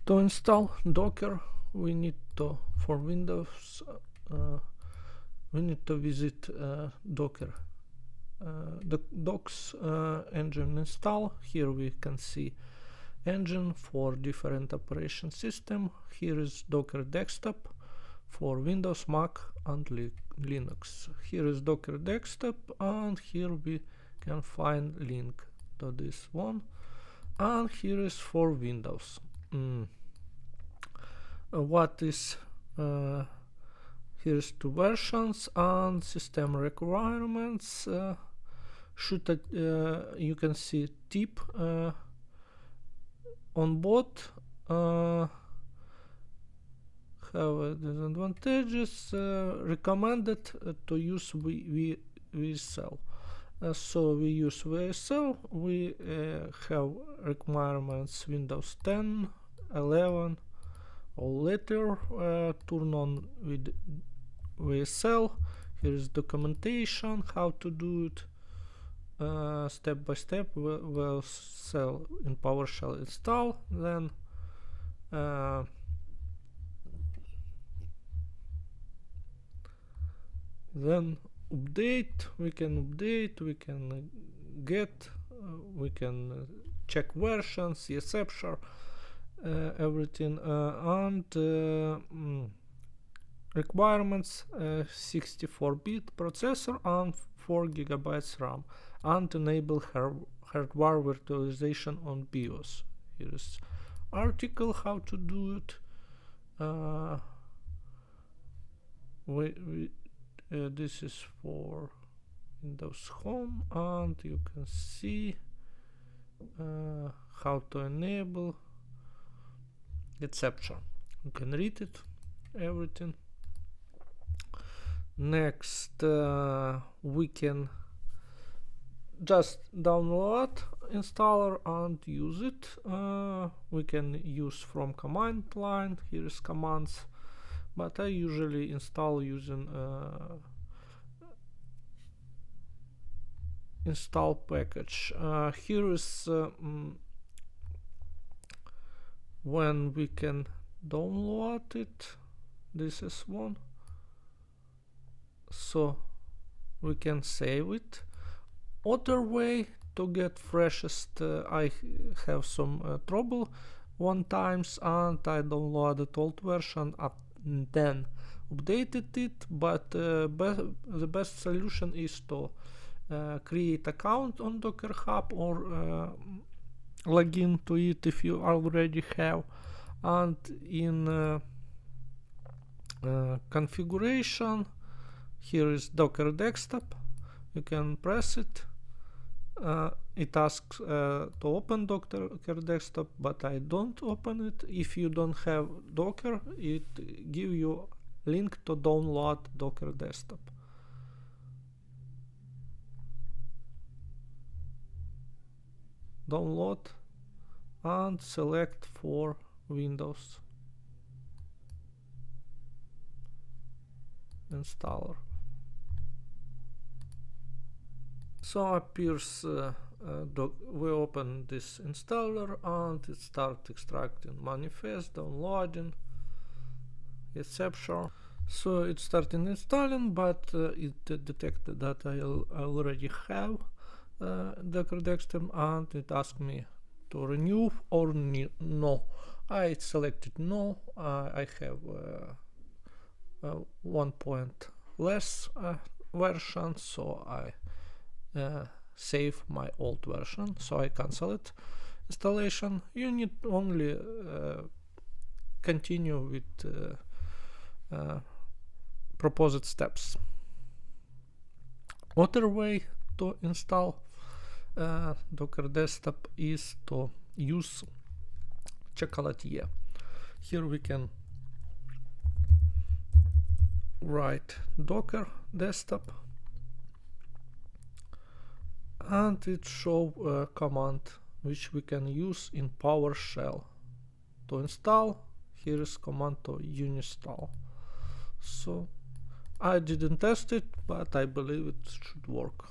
To install Docker, we need to, for Windows, we need to visit Docker. The docs engine install. Here we can see engine for different operation system. Here is Docker Desktop for Windows, Mac and Linux. Here is Docker Desktop, and here we can find link to this one. And here is for Windows. What is here's two versions and system requirements. You can see tip on both have disadvantages. Recommended to use VSL. So we use VSL. We have requirements Windows 10, 11 or later. Turn on with VSL. Here is documentation how to do it step by step. VSL in PowerShell install, then update. We can get, we can check versions, exception, everything, and requirements 64-bit processor and 4 GB RAM, and enable hardware virtualization on BIOS. Here is article how to do it. This is for Windows Home, and you can see how to enable exception. You can read it, everything. Next, we can just download installer and use it. We can use from command line. Here is commands, but I usually install using install package. Here is when we can download it. This is one, so we can save it. Other way to get freshest, I have some trouble one times, and I downloaded old version and then updated it, but the best solution is to create account on Docker Hub or log in to it if you already have, and in configuration, here is Docker Desktop. You can press it. It asks to open Docker Desktop, but I don't open it. If you don't have Docker, it give you link to download Docker Desktop. Download and select for Windows installer. So appears we open this installer and it starts extracting manifest, downloading, exception. So it started installing, but it detected that I already have Docker Desktop, and it asked me to renew or no. I selected no. I have 1 point less version, so I save my old version, so I cancel it. Installation, you need only continue with proposed steps. Other way to install Docker Desktop is to use Chocolatier. Here we can write Docker Desktop, and it shows a command which we can use in PowerShell to install. Here is command to uninstall. So I didn't test it, but I believe it should work.